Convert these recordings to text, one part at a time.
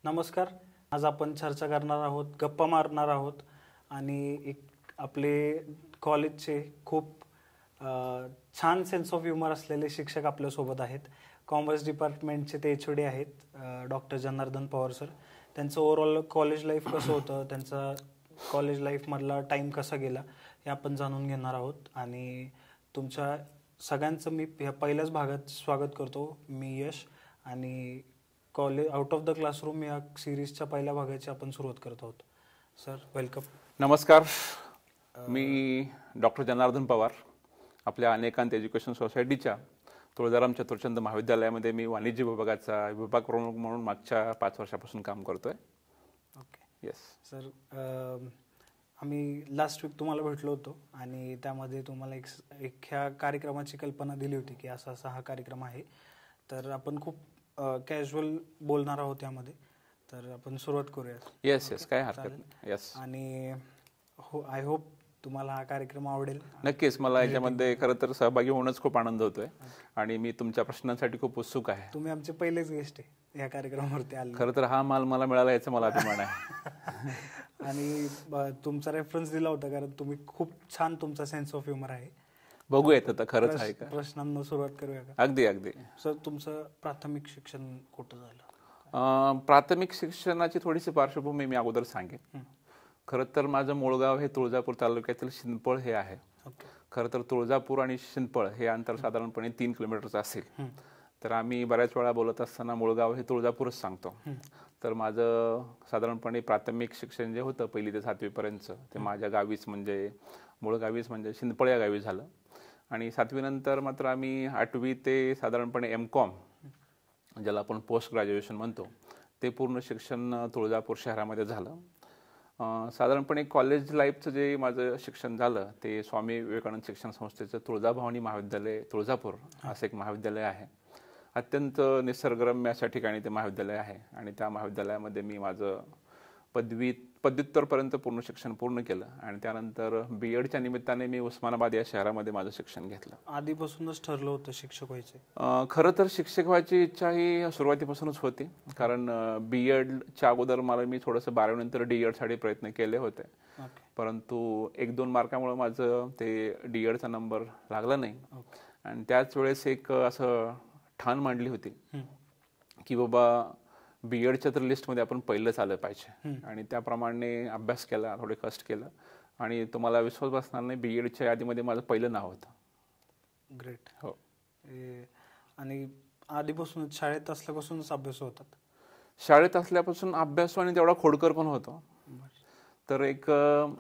नमस्कार. आज आपण चर्चा करणार आहोत, गप्पा मारणार आहोत आणि एक आपले कॉलेजचे खूप छान सेन्स ऑफ ह्युमर असलेले शिक्षक आपल्यासोबत आहेत. कॉमर्स डिपार्टमेंटचे ते एच ओ डी आहेत, डॉक्टर जनार्दन पवार सर. त्यांचं ओव्हरऑल कॉलेज लाईफ कसं होतं, त्यांचा कॉलेज लाईफमधला टाईम कसा गेला हे आपण जाणून घेणार आहोत. आणि तुमच्या सगळ्यांचं मी ह्या पहिल्याच भागात स्वागत करतो. मी यश आणि college out of the classroom या सिरीजच्या पहिल्या भागाची आपण सुरुवात करत आहोत. Sir welcome. नमस्कार. मी डॉक्टर जनार्दन पवार. आपल्या अनेकांत एज्युकेशन सोसायटीच्या तुळजाराम चतुर्चंद महाविद्यालयामध्ये मी वाणिज्य विभागाचा विभाग प्रमुख म्हणून मागच्या 5 वर्षापासून काम करतोय. ओके. येस सर, आम्ही लास्ट वीक तुम्हाला भेटलो होतो आणि त्यामध्ये तुम्हाला एक ह्या कार्यक्रमाची कल्पना दिली होती की असा असा हा कार्यक्रम आहे. तर आपण खूप कॅज्युअल बोलणार आहोत यामध्ये. तर आपण सुरुवात करूया. येस येस काय हरकत नाही. येस आणि आय होप तुम्हाला हा कार्यक्रम आवडेल. नक्कीच. मला याच्यामध्ये खरं तर सहभागी होणंच खूप आनंद होतोय आणि मी तुमच्या प्रश्नांसाठी खूप उत्सुक आहे. तुम्ही आमचे पहिलेच गेस्ट आहे या कार्यक्रमावरती आले. खरं तर हा माल मला मिळाला याचा मला अभिमान आहे. आणि तुमचा रेफरन्स दिला होता कारण तुम्ही खूप छान तुमचा सेन्स ऑफ ह्युमर आहे. बघूयात आता खरंच आहे का. प्रश्नांना सुरुवात करूया का. अगदी अगदी. सर, तुमचं प्राथमिक शिक्षण कुठं झालं. प्राथमिक शिक्षणाची थोडीशी पार्श्वभूमी मी अगोदर सांगेन. खरं तर माझं मूळ गाव हे तुळजापूर तालुक्यातील शिंदपळ हे आहे. खरं तर तुळजापूर आणि शिंदपळ हे अंतर साधारणपणे 3 किलोमीटरचं असेल. तर आम्ही बऱ्याच वेळा बोलत असताना मूळ गाव हे तुळजापूरच सांगतो. तर माझं साधारणपणे प्राथमिक शिक्षण जे होतं 1ली ते 7वी पर्यंतचं ते माझ्या गावीच म्हणजे मूळ गावीच म्हणजे शिंदपळ या गावी झालं. आणि 7वी नंतर मात्र आम्ही 8वी ते साधारणपणे M.Com ज्याला आपण पोस्ट ग्रॅज्युएशन म्हणतो ते पूर्ण शिक्षण तुळजापूर शहरामध्ये झालं. साधारणपणे कॉलेज लाईफचं जे माझं शिक्षण झालं ते स्वामी विवेकानंद शिक्षण संस्थेचं तुळजाभवानी महाविद्यालय तुळजापूर असं एक महाविद्यालय आहे. अत्यंत निसर्गरम्य अशा ठिकाणी ते महाविद्यालय आहे आणि त्या महाविद्यालयामध्ये मी माझं पदव्युत्तरपर्यंत पूर्ण शिक्षण पूर्ण केलं आणि त्यानंतर B.Edच्या निमित्ताने मी उस्मानाबाद या शहरामध्ये माझं शिक्षण घेतलं. आधीपासूनच ठरलं होतं शिक्षक व्हायचे. खरं तर शिक्षक व्हायची इच्छा ही सुरुवातीपासूनच होती. कारण B.Edच्या अगोदर मी थोडंसं 12वी नंतर D.Edसाठी प्रयत्न केले होते. परंतु 1-2 मार्कामुळे माझं ते D.Edचा नंबर लागला नाही. आणि त्याच वेळेस एक असं ठाण मांडली होती की बाबा B.Edच्या तर लिस्टमध्ये आपण पहिलंच आलं पाहिजे. आणि त्याप्रमाणे अभ्यास केला, थोडे कष्ट केलं आणि तुम्हाला विश्वास बसणार नाही B.Edच्या यादीमध्ये माझं पहिलं नाव होतं. ग्रेट. हो. आणि आधीपासूनच शाळेत असल्यापासूनच अभ्यास होतात. शाळेत असल्यापासून अभ्यास आणि तेवढा खोडकर पण होतो. तर एक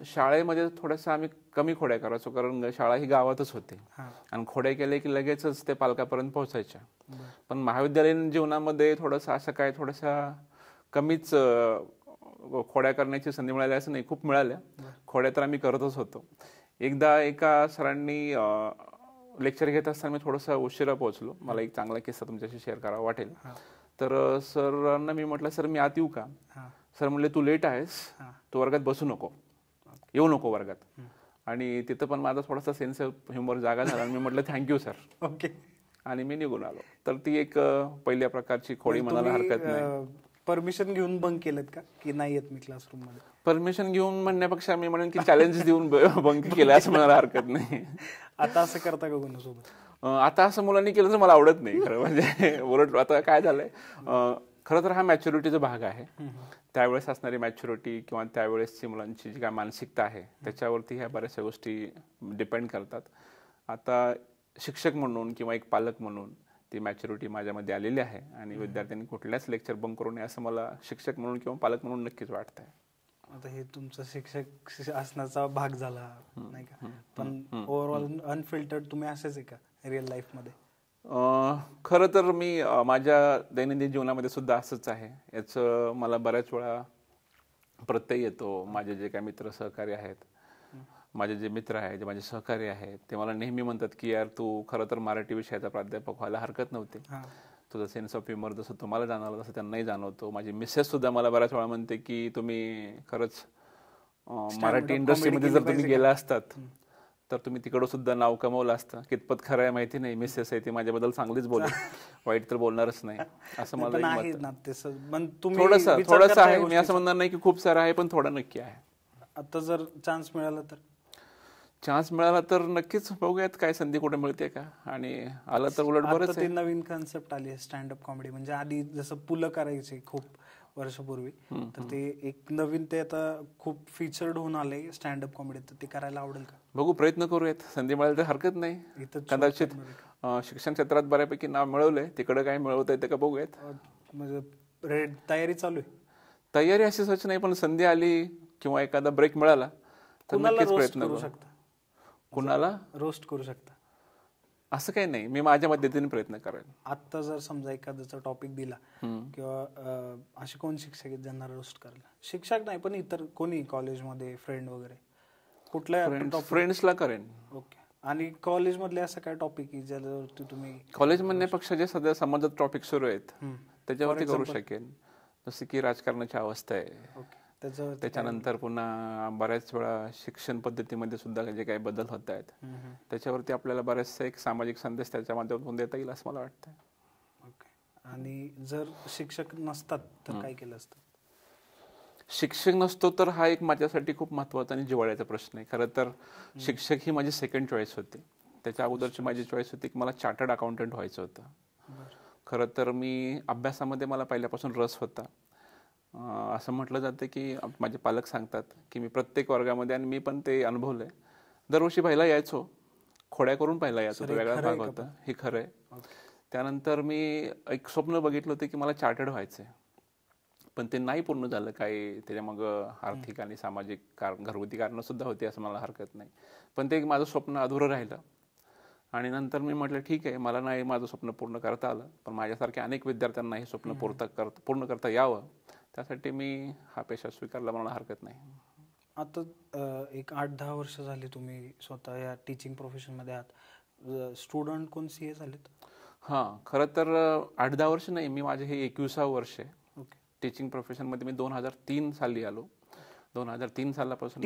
शाळेमध्ये थोड्याशा आम्ही कमी खोड्या करायचो कारण शाळा ही गावातच होती आणि खोड्या केल्या की लगेचच ते पालकापर्यंत पोहोचायच्या. पण महाविद्यालयीन जीवनामध्ये थोडंसं असं काय थोड्याशा कमीच खोड्या करण्याची संधी मिळाली असं नाही, खूप मिळाल्या खोड्या तर आम्ही करतच होतो. एकदा एका सरांनी लेक्चर घेत असताना मी थोडंसं उशिरा पोहोचलो. मला एक चांगला किस्सा तुमच्याशी शेअर करावा वाटेल. तर सरांना मी म्हटलं सर मी आत येऊ का. सर म्हणले तू लेट आहेस, तू वर्गात बसू नको, येऊ नको वर्गात. आणि तिथं पण माझा थोडासा सेन्स ऑफ ह्युमर जागा झाला आणि मी म्हटलं थँक्यू सर. ओके. आणि मी निघून आलो. तर ती एक पहिल्या प्रकारची खोडी म्हणायला हरकत नाही. परमिशन घेऊन बंक केलं का की नाही येत मी क्लासरूम मध्ये. परमिशन घेऊन म्हणण्यापेक्षा मी म्हणेन की चॅलेंज देऊन बंक केलं असं म्हणायला हरकत नाही. आता असं करता का कोणासोबत. आता असं मुलांनी केलं तर मला आवडत नाही खरं म्हणजे. उलट आता काय झालंय, खरं तर हा मॅच्युरिटीचा भाग आहे. त्यावेळेस असणारी मॅच्युरिटी किंवा त्यावेळेसची मुलांची जी काय मानसिकता आहे त्याच्यावरती ह्या बऱ्याचशा गोष्टी डिपेंड करतात. आता शिक्षक म्हणून किंवा एक पालक म्हणून ती मॅच्युरिटी माझ्यामध्ये आलेली आहे आणि विद्यार्थ्यांनी कुठल्याच लेक्चर बंक करू नये असं मला शिक्षक म्हणून किंवा पालक म्हणून नक्कीच वाटतंय. आता हे तुमचा शिक्षक असण्याचा भाग झाला नाही का, पण ओव्हरऑल अनफिल्टर्ड तुम्ही असेच आहे का रिअल लाईफ मध्ये. खरं तर मी माझ्या दैनंदिन जीवनामध्ये सुद्धा असंच आहे. याचं मला बऱ्याच वेळा प्रत्यय येतो. माझे जे काही मित्र सहकारी आहेत, माझे जे मित्र आहेत, जे माझे सहकारी आहेत ते मला नेहमी म्हणतात की यार तू खरं तर मराठी विषयाचा प्राध्यापक व्हायला हरकत नव्हती. तुझं सेन्स ऑफ ह्युमर जसं तुम्हाला जाणवलं तसं त्यांनाही जाणवतो. माझी मिसेस सुद्धा मला बऱ्याच वेळा म्हणते की तुम्ही खरंच मराठी इंडस्ट्रीमध्ये जर तुम्ही गेला असतात तर तुम्ही तिकडं सुद्धा नाव कमवलं असतं. कितपत खरं आहे माहिती नाही. मिसेस आहे ती माझ्याबद्दल चांगलीच बोलेल, वाईट तर बोलणारच नाही असं पण मला आहे एक मत ना आहे. तसं, पण तुम्ही थोडंसं विचार थोडंसं करताय आहे, मी असं गोष्टीचा? म्हणणार नाही की खूप सारं आहे, पण थोडं नक्की आहे. आता जर चान्स मिळाला तर चान्स मिळाला तर नक्कीच बघूयात काय संधी कुठे मिळते का, आणि आलं तर उलट आता बरंच ते आहे. नवीन कन्सेप्ट आली आहे स्टँडअप कॉमेडी, म्हणजे आधी जसं पुलं करायचे खूप वर्षापूर्वी, तर ते एक नवीन ते आता खूप फीचर्ड होऊन आले स्टँडअप कॉमेडी, तर ते करायला आवडेल का? बघू, प्रयत्न करूयात. संधी मिळाली तर हरकत नाही. इथं कदाचित शिक्षण क्षेत्रात बऱ्यापैकी नाव मिळवलंय, तिकडे काय मिळवता येतं का बघूयात. म्हणजे तयारी चालू आहे. तयारी अशी सच नाही, पण संधी आली किंवा एखादा ब्रेक मिळाला तर कुणाला नक्कीच रोस्ट प्रयत्न करू करू. शकता? कुणाला रोस्ट करू शकता असं काही नाही, मी माझ्या पद्धतीने प्रयत्न करेन. आता जर समजा एखाद्याचा टॉपिक दिला किंवा असे कोण शिक्षक आहेत ज्यांना रोस्ट करायला? शिक्षक नाही पण इतर कोणी कॉलेजमध्ये फ्रेंड वगैरे कुठल्या फ्रेंड्सला करेन. ओके. आणि कॉलेजमधले असं काय टॉपिक की ज्याच्यावरती तुम्ही कॉलेज म्हणण्यापेक्षा जे सध्या समाजात टॉपिक सुरू आहेत त्याच्यावरती करू शकेन. जसे की राजकारणाची अवस्था आहे, त्याच्यानंतर पुन्हा बऱ्याच वेळा शिक्षण पद्धतीमध्ये सुद्धा जे काही बदल होत आहेत त्याच्यावरती आपल्याला बरेचसे एक सामाजिक संदेश त्याच्या माध्यमातून देता येईल असं मला वाटतं. ओके. आणि जर शिक्षक नसतात तर काय केलं असतं? शिक्षक नसतो तर हा एक माझ्यासाठी खूप महत्त्वाचा आणि जिव्हाळ्याचा प्रश्न आहे. खरं तर शिक्षक ही माझी सेकंड चॉईस होती. त्याच्या अगोदरची माझी चॉईस होती की मला चार्टर्ड अकाउंटंट व्हायचं होतं. खरं तर मी अभ्यासामध्ये मला पहिल्यापासून रस होता. असं म्हटलं जातं की माझे पालक सांगतात की मी प्रत्येक वर्गामध्ये, आणि मी पण ते अनुभवलंय, दरवर्षी पहिला यायचो, खोड्या करून पहिला यायचो, तो वेगळा भाग होता, हे खरं आहे. त्यानंतर मी एक स्वप्न बघितलं होतं की मला चार्टर्ड व्हायचं आहे, पण ते नाही पूर्ण झालं. काही त्याच्यामागं आर्थिक आणि सामाजिक घरगुती कारणं सुद्धा होती असं मला हरकत नाही, पण ते माझं स्वप्न अधुरं राहिलं. आणि नंतर मी म्हटलं ठीक आहे, मला नाही माझं स्वप्न पूर्ण करता आलं, पण माझ्यासारख्या अनेक विद्यार्थ्यांना हे स्वप्न पूर्ण करता यावं, त्यासाठी मी हा पेशा स्वीकारला, मला हरकत नाही. आता एक 8-10 वर्ष झाली तुम्ही स्वतः या टीचिंग प्रोफेशनमध्ये आहात. स्टुडंट कोण CA झालेत? हां, खरं तर 8-10 वर्ष नाही, मी माझे हे 21वे वर्ष आहे. ओके. टीचिंग प्रोफेशनमध्ये मी 2003 साली आलो. 2003 सालापासून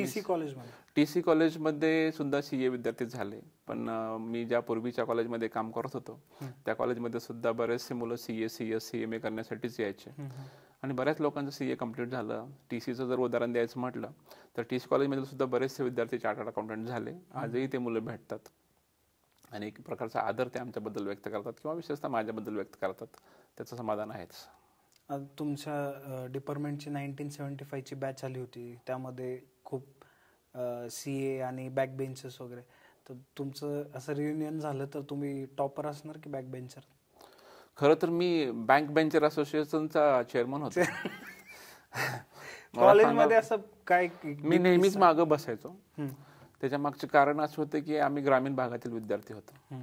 TC कॉलेजमध्ये सुद्धा CA विद्यार्थी झाले. पण मी ज्या पूर्वीच्या कॉलेजमध्ये काम करत होतो त्या कॉलेजमध्ये सुद्धा बरेचसे मुलं CA, CS, CMA करण्यासाठीच यायचे, आणि बऱ्याच लोकांचं CA कम्प्लीट झालं. TCचं जर उदाहरण द्यायचं म्हटलं तर TC कॉलेजमध्ये सुद्धा बरेचसे विद्यार्थी चार्टर्ड अकाउंटंट झाले. आजही ते मुलं भेटतात आणि एक प्रकारचा आदर ते आमच्याबद्दल व्यक्त करतात किंवा विशेषतः माझ्याबद्दल व्यक्त करतात. त्याचं समाधान आहेच. तुमच्या डिपार्टमेंटची 1975 ची बॅच आली होती, त्यामध्ये खूप CA आणि बॅक बेंचर्स वगैरे, तर तुमचं असं रियुनियन झालं तर तुम्ही टॉपर असणार की बॅक बेंचर? खरं तर मी बँक बेंचर असोसिएशनचा चेअरमन होतो. कॉलेजमध्ये असं काय? मी नेहमीच मागं बसायचो. त्याच्या मागचे कारण असं होतं की आम्ही ग्रामीण भागातील विद्यार्थी होतो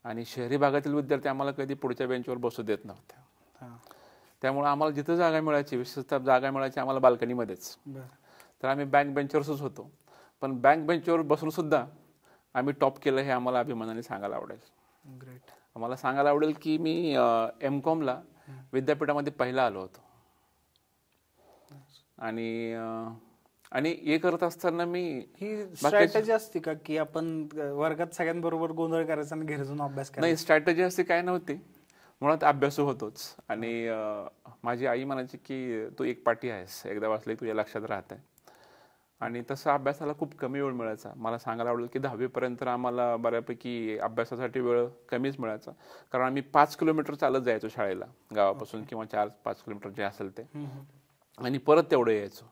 आणि शहरी भागातील विद्यार्थी आम्हाला कधी पुढच्या बेंचवर बसू देत नव्हते. त्यामुळे आम्हाला जिथं जागा मिळायची, विशेषतः जागा मिळायची आम्हाला बाल्कनीमध्येच, तर आम्ही बँक बेंचर्सच होतो. पण बँक बेंचवर बसून सुद्धा आम्ही टॉप केलं हे आम्हाला अभिमानाने सांगायला आवडेल. ग्रेट. आम्हाला सांगायला आवडेल की मी M.Com.ला विद्यापीठामध्ये पहिला आलो होतो, आणि हे करत असताना मी ही स्ट्रॅटेजी असते का की आपण वर्गात सगळ्यांबरोबर गोंधळ करायचा आणि घरी जाऊन अभ्यास करायचा? नाही, स्ट्रॅटेजी अशी काय नव्हती, मुळात अभ्यास होतोच. आणि माझी आई म्हणायची की तू एक पाठी आहेस, एकदा वाचले तुझ्या लक्षात राहत आहे. आणि तसं अभ्यासाला खूप कमी वेळ मिळायचा. मला सांगायला आवडेल की 10वी पर्यंत आम्हाला बऱ्यापैकी अभ्यासासाठी वेळ कमीच मिळायचा, कारण आम्ही 5 किलोमीटर चालत जायचो शाळेला गावापासून, किंवा 4-5 किलोमीटर जे असेल ते, आणि परत तेवढं यायचो.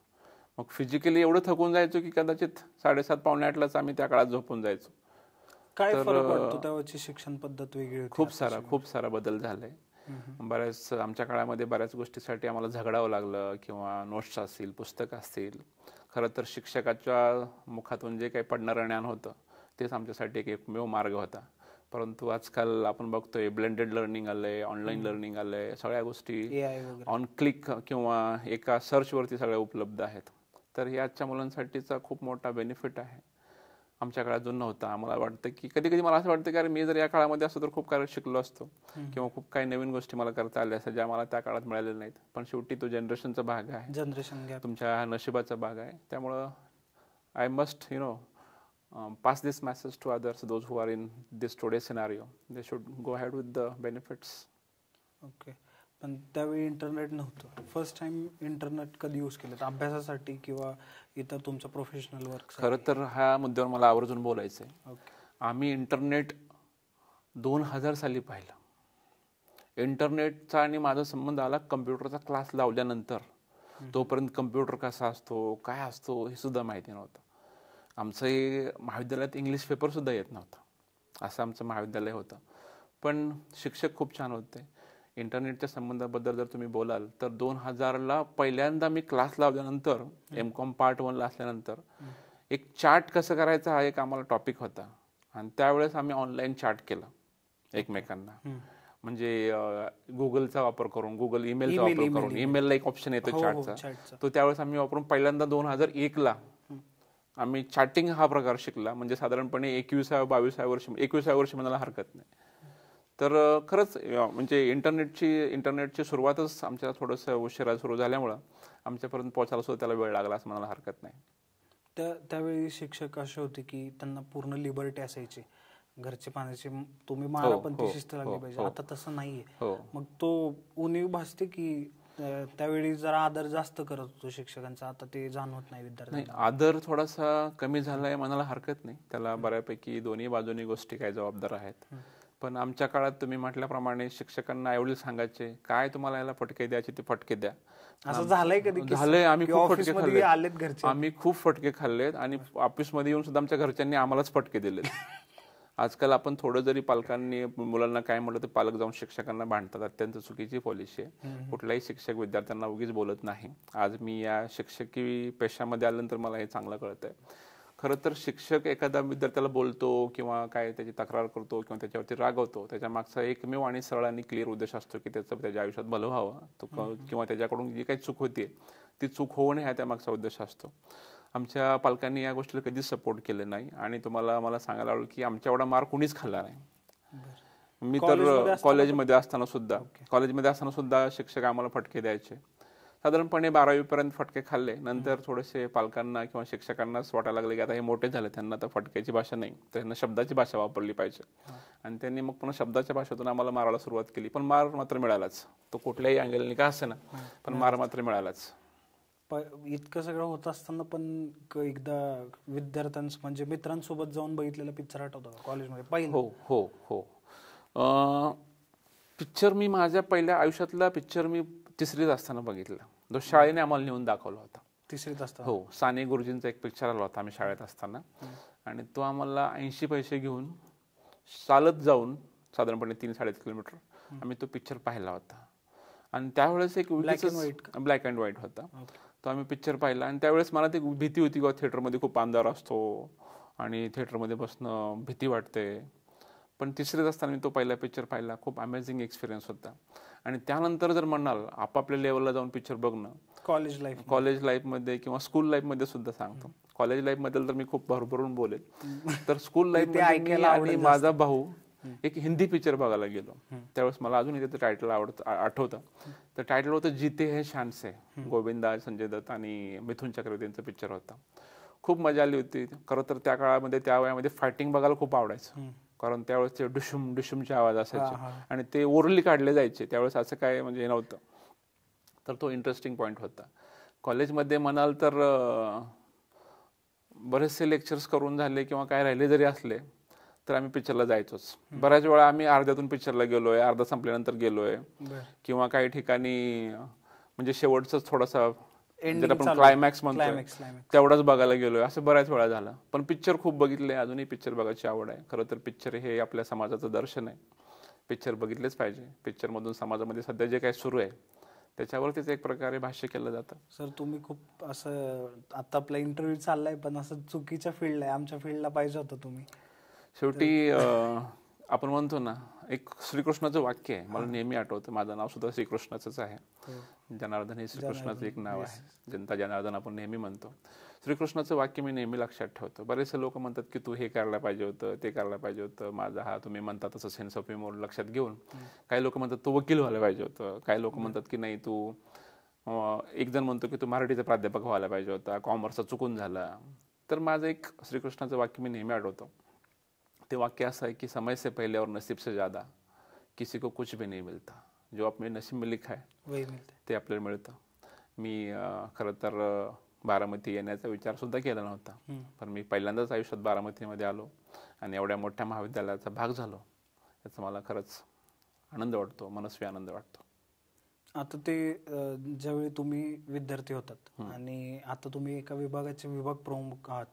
मग फिजिकली एवढं थकून जायचो की कदाचित 7:30-8:45लाच आम्ही त्या काळात झोपून जायचो. काय फरक वाटतो? तेव्हाची शिक्षण पद्धत वेगळी होती. खूप सारा बदल झालाय. बऱ्याच आमच्या काळामध्ये बऱ्याच गोष्टीसाठी आम्हाला झगडावं लागलं, किंवा नोट्स असतील, पुस्तकं असतील. खरं तर शिक्षकाच्या मुखातून जे काही पडणारं ज्ञान होतं तेच आमच्यासाठी एक एकमेव मार्ग होता. परंतु आजकाल आपण बघतोय ब्लेंडेड लर्निंग आलंय, ऑनलाईन लर्निंग आलंय, सगळ्या गोष्टी ऑन क्लिक किंवा एका सर्चवरती सगळ्या उपलब्ध आहेत. तर हे आजच्या मुलांसाठीचा खूप मोठा बेनिफिट आहे, आमच्या काळात जो नव्हता. आम्हाला वाटतं की कधी कधी मला असं वाटतं की अरे मी जर या काळामध्ये असतो तर खूप काही शिकलो असतो, किंवा खूप काही नवीन गोष्टी मला करता आल्या असतात ज्या मला त्या काळात मिळालेल्या नाहीत. पण शेवटी तो जनरेशनचा भाग आहे, जनरेशन गॅप, तुमच्या नशिबाचा भाग आहे. त्यामुळं I must pass this message to others, those who are in this today scenario. They should go ahead with the benefits. Okay. पण त्यावेळी इंटरनेट नव्हतं. फर्स्ट टाइम इंटरनेट कधी यूज केलं, अभ्यासासाठी किंवा इतर तुमचं प्रोफेशनल वर्क? खरं तर ह्या मुद्द्यावर मला आवर्जून बोलायचं आहे. ओके. आम्ही इंटरनेट 2000 साली पाहिलं. इंटरनेटचा आणि माझा संबंध आला कम्प्युटरचा क्लास लावल्यानंतर. तोपर्यंत कम्प्युटर कसा असतो, काय असतो हे सुद्धा माहिती नव्हतं. आमचं महाविद्यालयात इंग्लिश पेपर सुद्धा येत नव्हता, असं आमचं महाविद्यालय होतं. पण शिक्षक खूप छान होते. इंटरनेटच्या संबंधाबद्दल जर तुम्ही बोलाल तर 2000ला पहिल्यांदा मी क्लास लावल्यानंतर, M.Com पार्ट 1ला असल्यानंतर एक चार्ट कसं करायचं हा एक आम्हाला टॉपिक होता. आणि त्यावेळेस आम्ही ऑनलाईन चार्ट केलं एकमेकांना. म्हणजे गुगलचा वापर करून, गुगल ईमेलचा वापर करून, ईमेलला एक ऑप्शन येतो चार्टचा, तो त्यावेळेस आम्ही वापरून पहिल्यांदा 2001ला आम्ही चॅटिंग हा प्रकार शिकला. म्हणजे साधारणपणे 21व्या वर्षी म्हणायला हरकत नाही. तर खरंच म्हणजे इंटरनेटची सुरुवातच आमच्या थोडंसं उशिरा सुरू झाल्यामुळं आमच्यापर्यंत पोहोचायला सुद्धा त्याला वेळ लागला असं म्हणायला हरकत नाही. त्यावेळी शिक्षक असे होते की त्यांना पूर्ण लिबर्टी असायची, घरचे पाण्याचे तुम्ही मारा पण ती शिस्त लागली पाहिजे. आता तसं नाहीये. मग तो उणीव भासते की त्यावेळी जरा आदर जास्त करत होतो शिक्षकांचा, आता ते जाणवत नाही विद्यार्थ्यांना? आदर थोडासा कमी झालाय म्हणायला हरकत नाही. त्याला बऱ्यापैकी दोन्ही बाजूनी गोष्टी काय जबाबदार आहेत. पण आमच्या काळात तुम्ही म्हटल्याप्रमाणे शिक्षकांना एवढे सांगायचे, काय तुम्हाला याला फटके द्यायचे ते फटके द्या. असं झालंय कधी? झालंय. आम्ही खूप फटके खाल्ले. घरचे आम्ही खूप फटके खाल्लेत आणि ऑफिसमध्ये येऊन सुद्धा आमच्या घरच्यांनी आम्हालाच फटके दिलेत. आजकाल आपण थोडं जरी पालकांनी मुलांना काय म्हटलं तर पालक जाऊन शिक्षकांना भांडतात. अत्यंत चुकीची पॉलिसी आहे. कुठलाही शिक्षक विद्यार्थ्यांना उगीच बोलत नाही. आज मी या शिक्षकी पेशामध्ये आल्यानंतर मला हे चांगलं कळतंय. खरं तर शिक्षक एखादा विद्यार्थ्याला बोलतो किंवा काय त्याची तक्रार करतो किंवा त्याच्यावरती रागवतो, त्याच्या मागचा एकमेव आणि सरळ आणि क्लिअर उद्देश असतो की त्याच्या आयुष्यात भलं व्हावं किंवा त्याच्याकडून जी काही चूक होतीये ती चूक होऊ नये हा त्यामागचा उद्देश असतो. आमच्या पालकांनी या गोष्टीला कधीच सपोर्ट केले नाही आणि मला सांगायला आवडेल की आमच्या एवढा मार कुणीच खाल्ला नाही. मी तर कॉलेजमध्ये असताना सुद्धा शिक्षक आम्हाला फटके द्यायचे. साधारणपणे 12वी पर्यंत फटके खाल्ले. नंतर थोडेसे पालकांना किंवा शिक्षकांनाच वाटायला लागले की आता हे मोठे झाले, त्यांना तर फटक्याची भाषा नाही, त्यांना शब्दाची भाषा वापरली पाहिजे. आणि त्यांनी मग पुन्हा शब्दाच्या भाषेतून आम्हाला मारायला सुरुवात केली. पण मार मात्र मिळालाच. तो कुठल्याही अँगलने का असे ना, पण मार मात्र मिळालाच. इतकं सगळं होत असताना पण एकदा विद्यार्थ्यांस म्हणजे मित्रांसोबत जाऊन बघितलेला पिक्चर आठवतो का कॉलेजमध्ये पहिला? हो. पिक्चर मी माझ्या पहिल्या आयुष्यातला पिक्चर मी 3रीत असताना बघितला. जो शाळेने आम्हाला नेऊन दाखवला होता. 3रीत असताना? हो. साने गुरुजींचा एक पिक्चर आला होता आम्ही शाळेत असताना. आणि तो आम्हाला 80 पैसे घेऊन चालत जाऊन साधारणपणे 3-3.5 किलोमीटर आम्ही तो पिक्चर पाहिला होता. आणि त्यावेळेस एक ब्लॅक अँड व्हाईट होता. तो आम्ही पिक्चर पाहिला आणि त्यावेळेस मला ती भीती होती की थिएटरमध्ये खूप अंधार असतो आणि थिएटरमध्ये बसणं भीती वाटते. पण 3रीत असताना मी तो पहिला पिक्चर पाहिला. खूप अमेझिंग एक्सपिरियन्स होता. आणि त्यानंतर जर म्हणाल आपापल्या लेवलला जाऊन पिक्चर बघणं, कॉलेज लाईफमध्ये किंवा स्कूल लाईफमध्ये सुद्धा सांगतो. कॉलेज लाईफमध्ये तर मी खूप भरभरून बोलेल. तर स्कूल लाईफमध्ये आणि माझा भाऊ एक हिंदी पिक्चर बघायला गेलो. त्यावेळेस मला अजूनही त्याचं टायटल आठवतं. तर टायटल होतं जीते है शान से. गोविंदा, संजय दत्त आणि मिथुन चक्रवर्तींचा पिक्चर होता. खूप मजा आली होती. खरं तर त्या काळामध्ये त्या वयामध्ये फायटिंग बघायला खूप आवडायचं. कारण त्यावेळेस ते डुशुमचे आवाज असायचे आणि ते ओरली काढले जायचे. त्यावेळेस असं काय म्हणजे हे नव्हतं. तर तो इंटरेस्टिंग पॉईंट होता. कॉलेजमध्ये म्हणाल तर बरेचसे लेक्चर्स करून झाले किंवा काय राहिले जरी असले तर आम्ही पिक्चरला जायचोच. बऱ्याच वेळा आम्ही अर्ध्यातून पिक्चरला गेलोय, अर्धा संपल्यानंतर गेलोय किंवा काही ठिकाणी म्हणजे शेवटच थोडासा आपण क्लायमॅक्स म्हणतो तेवढाच बघायला गेलोय. असं बऱ्याच वेळा झालं. पण पिक्चर खूप बघितले. अजूनही पिक्चर बघायची आवड आहे. खरं तर पिक्चर हे आपल्या समाजाचं दर्शन आहे. पिक्चर बघितलेच पाहिजे. पिक्चरमधून समाजामध्ये सध्या जे काही सुरू आहे त्याच्यावरतीच एक प्रकारे भाष्य केलं जातं. सर तुम्ही खूप असं आता आपला इंटरव्ह्यू चाललाय पण असं चुकीच्या फील्डला आहे, आमच्या फील्डला पाहिजे होतं तुम्ही. शेवटी आपण म्हणतो ना, एक श्रीकृष्णाचं वाक्य आहे मला नेहमी आठवतं. माझं नाव सुद्धा श्रीकृष्णाचंच आहे. जनार्दन हे श्रीकृष्णाचं एक नाव आहे. जनता जनार्दन आपण नेहमी म्हणतो. श्रीकृष्णाचं वाक्य मी नेहमी लक्षात ठेवतो. बरेचसे लोक म्हणतात की तू हे करायला पाहिजे होतं, ते करायला पाहिजे होतं. माझा हा तुम्ही म्हणतात तसं सेन्स ऑफ ह्युमर लक्षात घेऊन काही लोक म्हणतात तू वकील व्हायला पाहिजे होतं. काही लोक म्हणतात की नाही तू एक जण म्हणतो की तू मराठीचा प्राध्यापक व्हायला पाहिजे होता, कॉमर्सचा चुकून झाला. तर माझं एक श्रीकृष्णाचं वाक्य मी नेहमी आठवतो. ते वाक्य असं आहे की समय से पहले और नसीब से ज़्यादा किसी को कुछ भी नहीं मिलता. जो आपले नसीब में लिखा आहे ते आपल्याला मिळतं. मी खरं तर बारामती येण्याचा विचारसुद्धा केला नव्हता, पण मी पहिल्यांदाच आयुष्यात बारामतीमध्ये आलो आणि एवढ्या मोठ्या महाविद्यालयाचा भाग झालो. याचा मला खरंच आनंद वाटतो, मनस्वी आनंद वाटतो. आता ते ज्यावेळी तुम्ही विद्यार्थी होतात आणि आता तुम्ही एका विभागाचे विभाग प्रमुख आहात,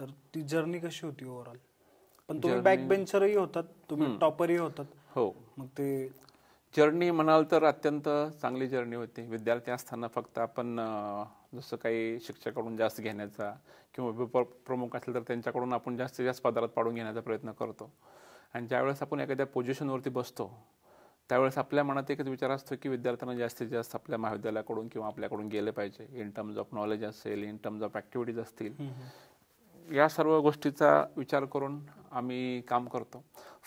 तर ती जर्नी कशी होती ओव्हरऑल? पण तुम्ही बॅक बेंचरही होतात, तुम्ही टॉपरही होतात. हो, मग ते जर्नी म्हणाल तर अत्यंत चांगली जर्नी होती. विद्यार्थी असताना फक्त आपण जसं काही शिक्षकाकडून जास्त घेण्याचा किंवा प्रमुख असेल तर त्यांच्याकडून आपण जास्तीत जास्त पदार्थ पाडून घेण्याचा प्रयत्न करतो. आणि ज्यावेळेस आपण एखाद्या पोझिशनवरती बसतो त्यावेळेस आपल्या मनात एकच विचार असतो की विद्यार्थ्यांना जास्तीत जास्त आपल्या महाविद्यालयाकडून किंवा आपल्याकडून गेले पाहिजे. इन टर्म्स ऑफ नॉलेज असेल, इन टर्म्स ऑफ ॲक्टिव्हिटीज असतील, या सर्व गोष्टीचा विचार करून आम्ही काम करतो.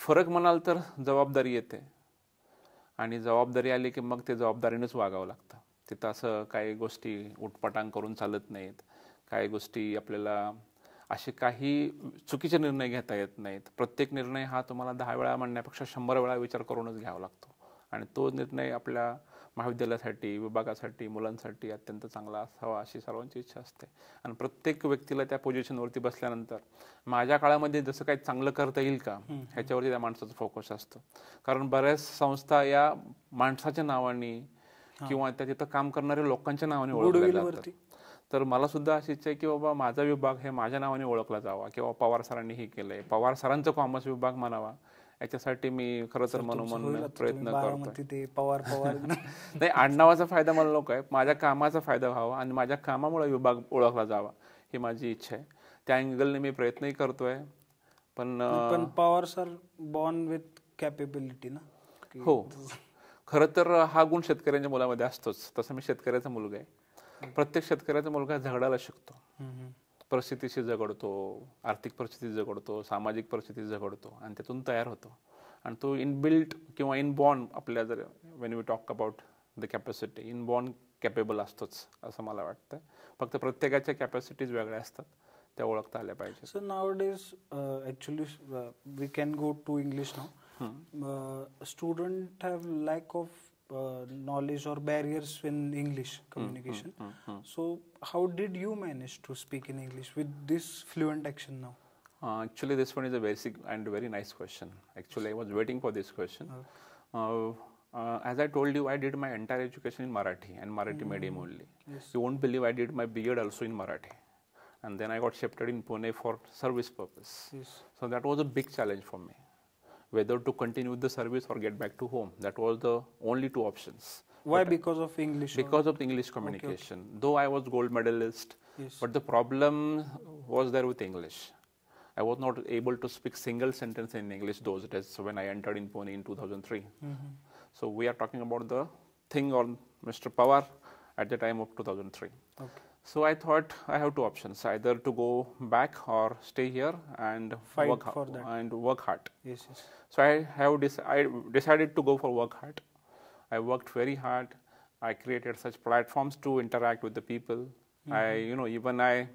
फरक म्हणाल तर जबाबदारी येते आणि जबाबदारी आली की मग ते जबाबदारीनेच वागावं लागतं. तिथं असं काही गोष्टी उटपटांग करून चालत नाहीत. काही गोष्टी आपल्याला असे काही चुकीचे निर्णय घेता येत नाहीत. प्रत्येक निर्णय हा तुम्हाला 10 वेळा म्हणण्यापेक्षा 100 वेळा विचार करूनच घ्यावा लागतो आणि तो निर्णय आपल्या महाविद्यालयासाठी, विभागासाठी, मुलांसाठी अत्यंत चांगला असावा अशी सर्वांची इच्छा असते. आणि प्रत्येक व्यक्तीला त्या पोझिशनवरती बसल्यानंतर माझ्या काळामध्ये जसं काही चांगलं करता येईल का ह्याच्यावरती त्या माणसाचा फोकस असतो. कारण बऱ्याच संस्था या माणसाच्या नावाने किंवा त्या तिथं काम करणाऱ्या लोकांच्या नावाने ओळखल्या जातात. तर मला सुद्धा अशी इच्छा आहे की बाबा माझा विभाग हे माझ्या नावाने ओळखला जावा किंवा पवार सरांनी हे केलंय, पवार सरांचा कॉमर्स विभाग म्हणावा. याच्यासाठी मी खरं तर मनोमन प्रयत्न करतोय. नाही, आडनावाचा फायदा मला नको आहे, माझ्या कामाचा फायदा व्हावा आणि माझ्या कामामुळे विभाग ओळखला जावा ही माझी इच्छा आहे. त्या अँगलने मी प्रयत्नही करतोय. पण Pawar sir born with capability ना. हो, खरं तर हा गुण शेतकऱ्यांच्या मुलामध्ये असतोच. तसं मी शेतकऱ्याचा मुलगा आहे. प्रत्येक शेतकऱ्याचा मुलगा झगडायला शिकतो, परिस्थितीशी झगडतो, आर्थिक परिस्थिती झगडतो, सामाजिक परिस्थिती झगडतो आणि त्यातून तयार होतो. आणि तो इनबिल्ट किंवा इनबॉर्न आपल्या जर when we talk about the capacity, inborn capable असतोच असं मला वाटतं. फक्त प्रत्येकाच्या कॅपॅसिटीज वेगळ्या असतात, त्या ओळखता आल्या पाहिजे. So nowadays actually we can go to English now. Student have lack of knowledge or barriers in English communication. So how did you manage to speak in English with this fluent action now? Actually this one is a basic and very nice question. Actually I was waiting for this question. As I told you, I did my entire education in Marathi and Marathi medium only. Yes. You won't believe I did my B.Ed also in Marathi. And then I got shifted in Pune for service purpose. Yes. So that was a big challenge for me. Whether to continue with the service or get back to home. That was the only two options. Why? Because of English? Because of English communication. Okay. Though I was gold medalist, yes, but the problem was there with English. I was not able to speak single sentence in English those days when I entered in Pune in 2003. So we are talking about the thing on Mr. Pawar at the time of 2003. Okay. So I thought I have two options, either to go back or stay here and work hard. Yes, yes. So I decided to go for work hard. I worked very hard. I created such platforms to interact with the people. I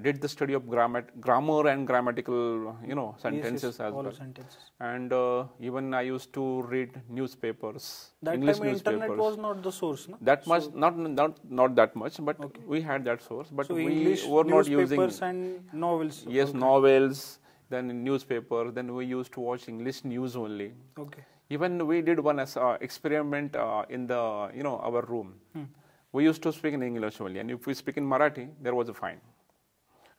did the study of grammar and grammatical, sentences as well. Sentences. And even I used to read newspapers. That English time newspapers. internet was not the source, no? That much, not that much, but okay, we had that source. But so we English were not using newspapers and novels. Yes, okay, novels. Then newspaper. Then we used to watch English news only. Okay. Even we did one experiment in the our room. We used to speak in English only, and if we speak in Marathi, there was a fine.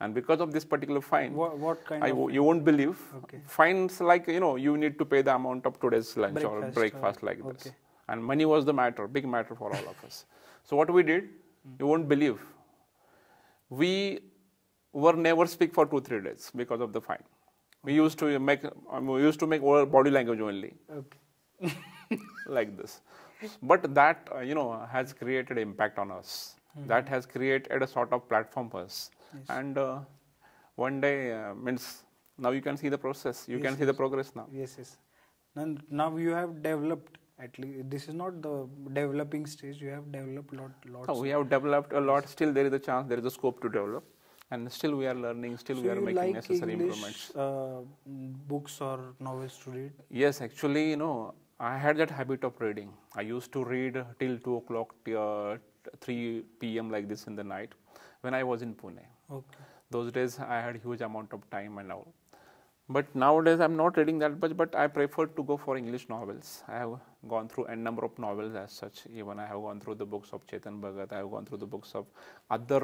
And because of this particular fine, what kind of? You won't believe. Okay. Fines like you need to pay the amount of today's lunch or breakfast like this. Okay. And money was the big matter for all of us. So what we did, you won't believe. We were never speak for 2-3 days because of the fine. We used to make body language only. Okay. Like this. But that has created impact on us. That has created a sort of platform for us. Yes. And one day means now you can see the process. You can see the progress now. Yes, yes. And now you have developed. At least this is not the developing stage. You have developed lot. We have developed a lot. Still, there is a chance. There is a scope to develop. and still we are learning, still So we are you making like necessary English improvements. books or novels to read? Yes, actually, I had that habit of reading. I used to read till 2 o'clock, 3 p.m. like this in the night when I was in Pune. Okay. Those days I had huge amount of time and all. But nowadays I'm not reading that much, but I prefer to go for English novels. I have gone through a number of novels as such. Even I have gone through the books of Chetan Bhagat. I have gone through the books of other,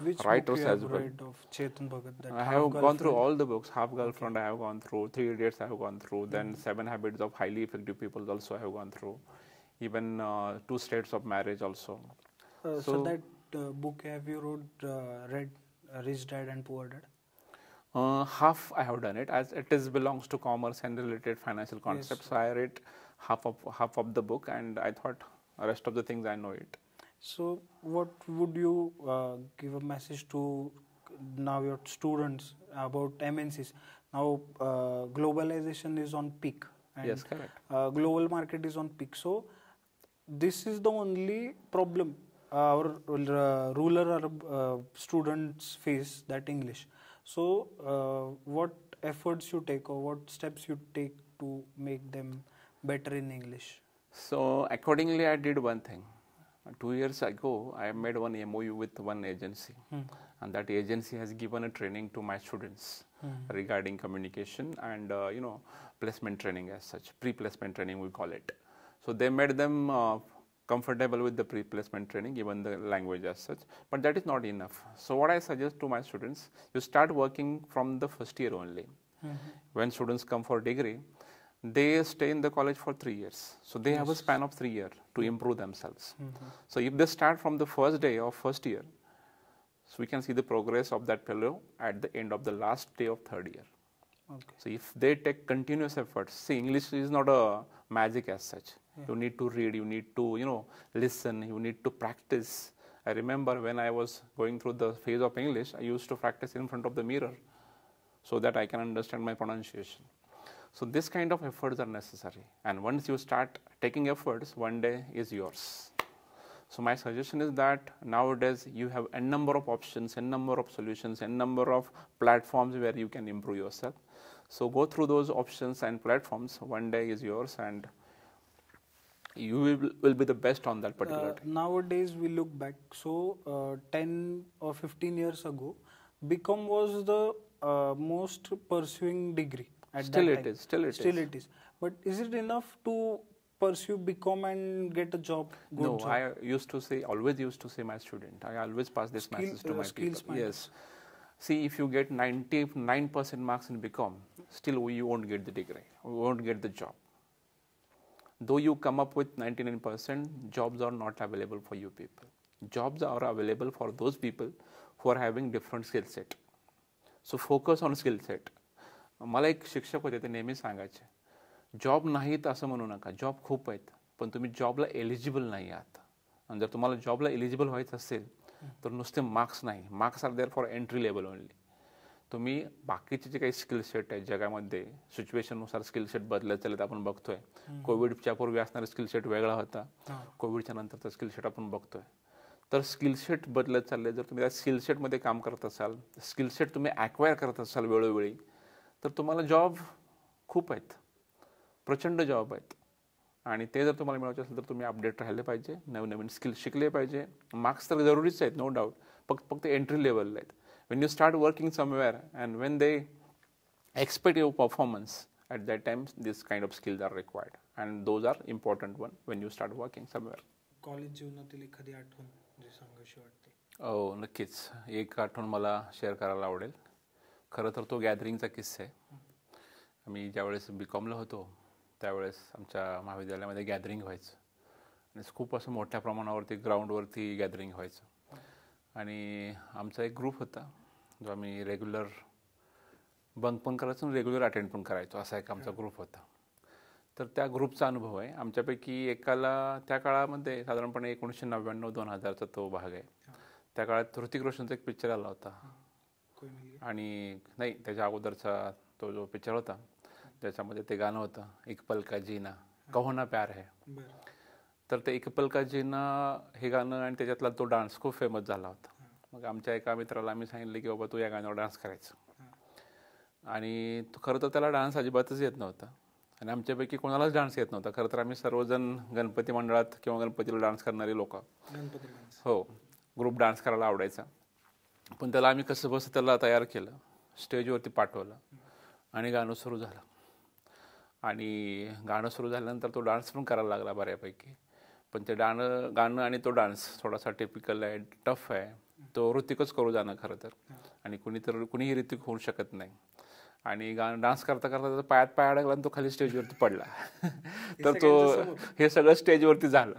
Which writers book you as have well. read of Chetan Bhagat? That I Half have gone through Girlfriend? all the books. Half Girlfriend I have gone through. 3 Idiots I have gone through. Then 7 Habits of Highly Effective People also I have gone through. Even 2 States of Marriage also. So that book have you read Rich Dad and Poor Dad? Half I have done it, as it is belongs to commerce and related financial concepts. Yes. So I read half of the book, and I thought rest of the things I know it. So what would you give a message to now your students about MNCs? Now globalization is on peak. And, Yes, correct. Global market is on peak. So this is the only problem our rural students face, that English. So what efforts you take or what steps you take to make them better in English? So accordingly, I did one thing. 2 years ago, I made one MOU with one agency, and that agency has given a training to my students regarding communication and placement training as such, pre-placement training we call it. So they made them comfortable with the pre-placement training, given the language as such, but that is not enough. So what I suggest to my students, you start working from the first year only. When students come for degree, they stay in the college for 3 years. So they have a span of 3 years to improve themselves. So if they start from the first day of first year, so we can see the progress of that fellow at the end of the last day of third year. Okay. So if they take continuous efforts, see, English is not a magic as such. You need to read, you need to, listen, you need to practice. I remember when I was going through the phase of English, I used to practice in front of the mirror so that I can understand my pronunciation. So this kind of efforts are necessary. And once you start taking efforts, one day is yours. So my suggestion is that nowadays you have a number of options, a number of solutions, a number of platforms where you can improve yourself. So go through those options and platforms. One day is yours, and you will be the best on that particular thing. Nowadays we look back, so 10 or 15 years ago, BCom was the most pursuing degree at Still that it time. is, still it is. But is it enough to pursue BCom and get a job? No, I always used to say my student, I always pass this message to my people. Yes. See, if you get 99% marks in BCom, still you won't get the degree, you won't get the job. Though you come up with 99%, jobs are not available for you people. Jobs are available for those people who are having different skill set. So focus on skill set. मला एक शिक्षक होते, ते नेहमी सांगायचे, job नाहीत असं म्हणू नका, जॉब खूप आहेत, पण तुम्ही जॉबला एलिजिबल नाही आहात. आणि जर तुम्हाला जॉबला एलिजिबल व्हायचं असेल तर नुसते मार्क्स नाही, marks are there for entry level only. तुम्ही बाकीचे जे काही स्किल सेट आहेत जगामध्ये, सिच्युएशननुसार स्किल सेट बदलत चालत आपण बघतोय. कोविडच्या पूर्वी असणारा स्किल सेट वेगळा होता, कोविडच्या नंतरचा स्किल सेट आपण बघतोय. तर स्किल सेट बदलत चालले. जर तुम्ही त्या स्किल सेटमध्ये काम करत असाल, स्किल सेट तुम्ही ॲक्वायर करत असाल वेळोवेळी, तर तुम्हाला जॉब खूप आहेत, प्रचंड जॉब आहेत. आणि ते जर तुम्हाला मिळवायचे असेल तर तुम्ही अपडेट राहिले पाहिजे, नवीन स्किल शिकले पाहिजे. मार्क्स तर जरुरीच आहेत, नो डाऊट, फक्त एंट्री लेवलला आहेत. when you start working somewhere and when they expect your performance, at that time this kind of skills are required, and those are important one when you start working somewhere. College जीवनातील एखादी आठवण जी सांगायची वाटते? हो, नक्कीच. एक आठवण मला शेअर करायला आवडेल. खरं तर तो गॅदरिंगचा किस्सा आहे. आम्ही ज्यावेळेस BComला होतो त्यावेळेस आमच्या महाविद्यालयामध्ये गॅदरिंग व्हायचं, आणि खूप असं मोठ्या प्रमाणावरती ग्राउंडवरती गॅदरिंग व्हायचं. आणि आमचा एक ग्रुप होता जो आम्ही रेग्युलर बंक पण करायचो आणि रेग्युलर अटेंड पण करायचो, असा एक आमचा ग्रुप होता. तर त्या ग्रुपचा अनुभव आहे. आमच्यापैकी एकाला त्या काळामध्ये साधारणपणे 1999-2000चा तो भाग आहे. त्या काळात ऋतिक रोशनचा एक पिक्चर आला होता, आणि नाही त्याच्या अगोदरचा तो जो पिक्चर होता ज्याच्यामध्ये ते गाणं होतं, एक पल का जीना कहो ना प्यार है. तर ते एक पल का जीना हे गाणं आणि त्याच्यातला तो डान्स खूप फेमस झाला होता. मग आमच्या एका मित्राला आम्ही सांगितलं की बाबा तू या गाण्यावर डान्स करायचं. हां. आणि खरं तर त्याला डान्स अजिबातच येत नव्हता आणि आमच्यापैकी कोणालाच डान्स येत नव्हता. खरं तर आम्ही सर्वजण गणपती मंडळात किंवा गणपतीला डान्स करणारी लोक. गणपती डान्स. हो, ग्रुप डान्स करायला आवडायचा. पण त्याला आम्ही कसं बसं त्याला तयार केलं, स्टेजवरती पाठवलं आणि गाणं सुरू झालं. आणि गाणं सुरू झाल्यानंतर तो डान्स पण करायला लागला बऱ्यापैकी. पण ते गाणं आणि तो डान्स थोडासा टिपिकल आहे, टफ आहे. तो ऋतिकच करू जाणं खरं तर. आणि कुणीही ऋतिक होऊ शकत नाही. आणि डान्स करता करता त्याचा पायात पाय अडकला आणि तो खाली स्टेजवरती पडला. तर हे सगळं स्टेजवरती झालं.